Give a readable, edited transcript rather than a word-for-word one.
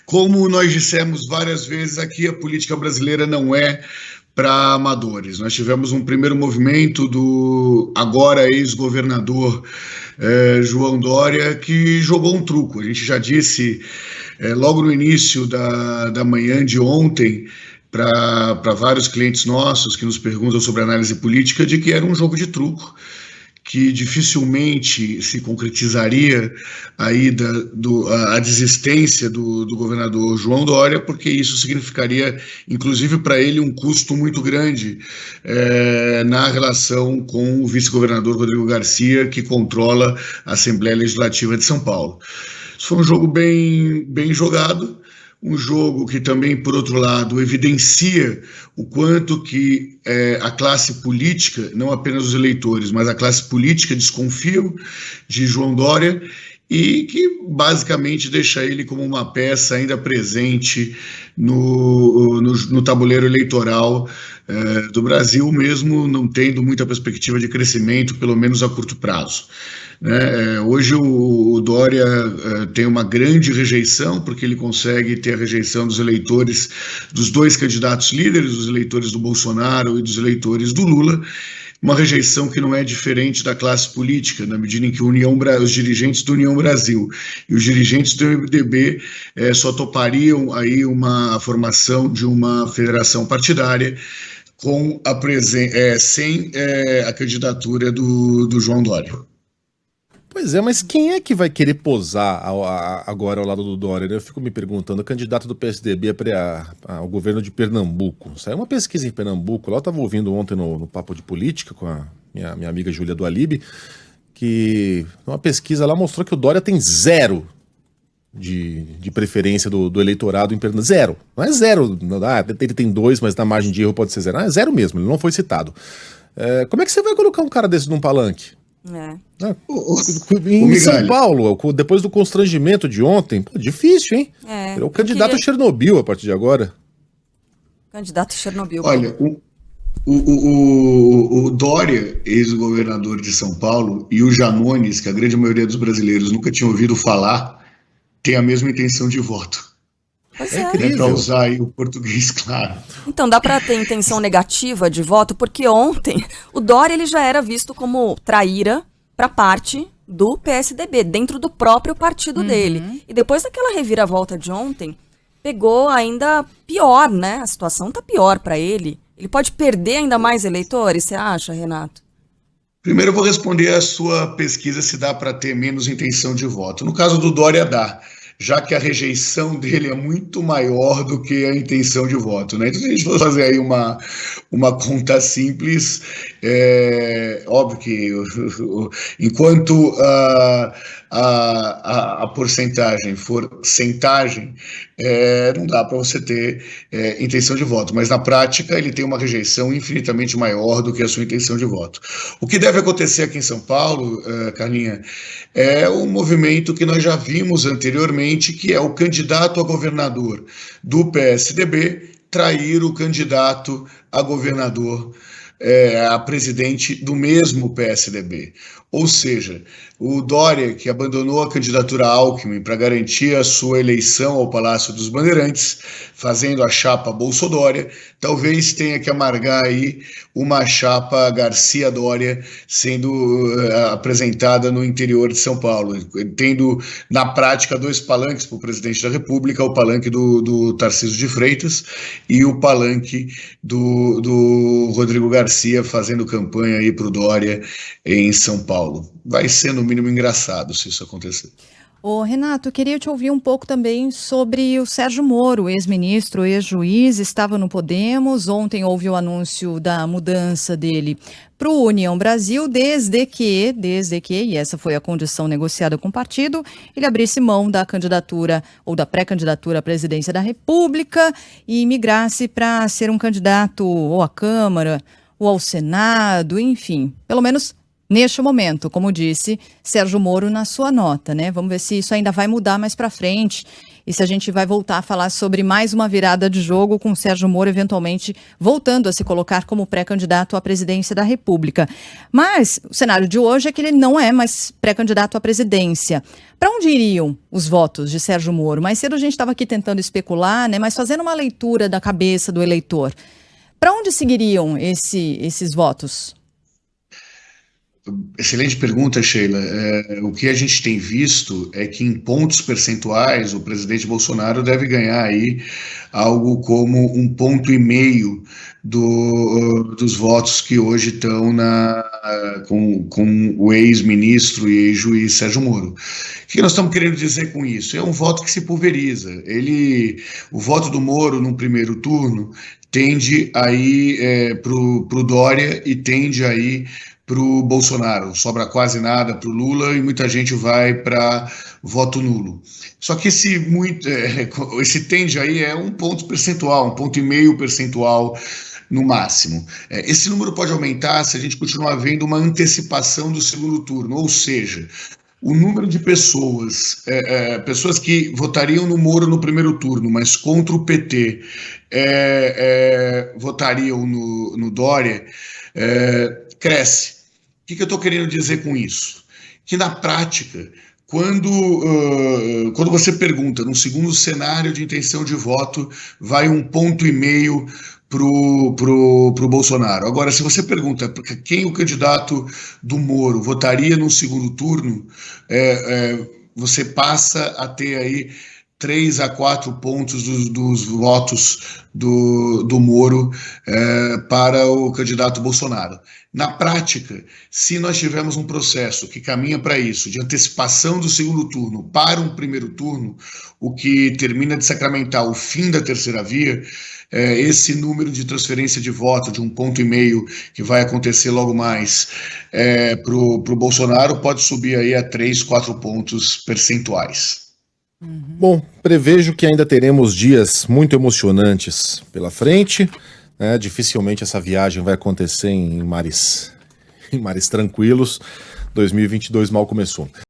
Como nós dissemos várias vezes aqui, a política brasileira não é para amadores. Nós tivemos um primeiro movimento do agora ex-governador João Dória, que jogou um truco. A gente já disse logo no início da manhã de ontem para vários clientes nossos que nos perguntam sobre análise política, de que era um jogo de truco, que dificilmente se concretizaria a desistência do governador João Dória, porque isso significaria, inclusive para ele, um custo muito grande na relação com o vice-governador Rodrigo Garcia, que controla a Assembleia Legislativa de São Paulo. Isso foi um jogo bem jogado, um jogo que também, por outro lado, evidencia o quanto que a classe política, não apenas os eleitores, mas a classe política desconfiam de João Dória e que basicamente deixa ele como uma peça ainda presente no tabuleiro eleitoral do Brasil, mesmo não tendo muita perspectiva de crescimento, pelo menos a curto prazo. Hoje o Dória tem uma grande rejeição, porque ele consegue ter a rejeição dos eleitores dos dois candidatos líderes, dos eleitores do Bolsonaro e dos eleitores do Lula, uma rejeição que não é diferente da classe política, na medida em que os dirigentes do União Brasil e os dirigentes do MDB só topariam aí a formação de uma federação partidária sem a candidatura do João Dória. Pois é, mas quem é que vai querer posar agora ao lado do Dória? Eu fico me perguntando, o candidato do PSDB ao governo de Pernambuco. Saiu uma pesquisa em Pernambuco, lá eu estava ouvindo ontem no Papo de Política com a minha amiga Júlia do Alibe, que uma pesquisa lá mostrou que o Dória tem zero de preferência do eleitorado em Pernambuco. Zero, não é zero, ele tem 2, mas na margem de erro pode ser zero. É zero mesmo, ele não foi citado. Como é que você vai colocar um cara desse num palanque? Em São Paulo, depois do constrangimento de ontem, difícil, hein? É o candidato a Chernobyl a partir de agora. Candidato a Chernobyl. Olha, o Dória, ex-governador de São Paulo, e o Janones, que a grande maioria dos brasileiros nunca tinha ouvido falar, tem a mesma intenção de voto. É para usar aí o português claro. Então dá para ter intenção negativa de voto, porque ontem o Dória ele já era visto como traíra para parte do PSDB, dentro do próprio partido dele. E depois daquela reviravolta de ontem, pegou ainda pior, né? A situação tá pior para ele. Ele pode perder ainda mais eleitores, você acha, Renato? Primeiro eu vou responder a sua pesquisa se dá para ter menos intenção de voto. No caso do Dória, dá, já que a rejeição dele é muito maior do que a intenção de voto, né? Então, se a gente for fazer aí uma conta simples, óbvio que enquanto a porcentagem for centagem, não dá para você ter intenção de voto, mas na prática ele tem uma rejeição infinitamente maior do que a sua intenção de voto. O que deve acontecer aqui em São Paulo, Carlinha, é um movimento que nós já vimos anteriormente, que é o candidato a governador do PSDB trair o candidato a governador, a presidente do mesmo PSDB. Ou seja, o Dória, que abandonou a candidatura Alckmin para garantir a sua eleição ao Palácio dos Bandeirantes, fazendo a chapa Bolsodória, talvez tenha que amargar aí uma chapa Garcia-Dória sendo apresentada no interior de São Paulo, tendo na prática 2 palanques para o presidente da República, o palanque do Tarcísio de Freitas e o palanque do Rodrigo Garcia fazendo campanha aí para o Dória em São Paulo. Vai ser, no mínimo, engraçado se isso acontecer. Ô, Renato, queria te ouvir um pouco também sobre o Sérgio Moro, ex-ministro, ex-juiz, estava no Podemos. Ontem houve o anúncio da mudança dele para o União Brasil, desde que, e essa foi a condição negociada com o partido, ele abrisse mão da candidatura ou da pré-candidatura à presidência da República e migrasse para ser um candidato ou à Câmara ou ao Senado, enfim, pelo menos neste momento, como disse Sérgio Moro na sua nota, né? Vamos ver se isso ainda vai mudar mais para frente e se a gente vai voltar a falar sobre mais uma virada de jogo com o Sérgio Moro eventualmente voltando a se colocar como pré-candidato à presidência da República. Mas o cenário de hoje é que ele não é mais pré-candidato à presidência. Para onde iriam os votos de Sérgio Moro? Mais cedo a gente estava aqui tentando especular, né? Mas fazendo uma leitura da cabeça do eleitor. Para onde seguiriam esses votos? Excelente pergunta, Sheila. O que a gente tem visto é que em pontos percentuais o presidente Bolsonaro deve ganhar aí algo como 1,5 ponto dos votos que hoje estão com o ex-ministro e ex-juiz Sérgio Moro. O que nós estamos querendo dizer com isso? É um voto que se pulveriza. O voto do Moro no primeiro turno tende aí para o Dória e tende aí para o Bolsonaro, sobra quase nada para o Lula e muita gente vai para voto nulo. Só que esse tende aí é 1 ponto percentual, 1,5 ponto percentual no máximo. Esse número pode aumentar se a gente continuar vendo uma antecipação do segundo turno, ou seja, o número de pessoas que votariam no Moro no primeiro turno, mas contra o PT, votariam no Dória, cresce. O que eu estou querendo dizer com isso? Que na prática, quando você pergunta, no segundo cenário de intenção de voto, vai 1,5 ponto pro Bolsonaro. Agora, se você pergunta quem o candidato do Moro votaria no segundo turno, você passa a ter aí 3 a 4 pontos dos votos do Moro para o candidato Bolsonaro. Na prática, se nós tivermos um processo que caminha para isso, de antecipação do segundo turno para um primeiro turno, o que termina de sacramentar o fim da terceira via, esse número de transferência de voto de 1,5 ponto que vai acontecer logo mais para o Bolsonaro pode subir aí a 3, 4 pontos percentuais. Bom, prevejo que ainda teremos dias muito emocionantes pela frente, né? Dificilmente essa viagem vai acontecer em mares tranquilos. 2022 mal começou.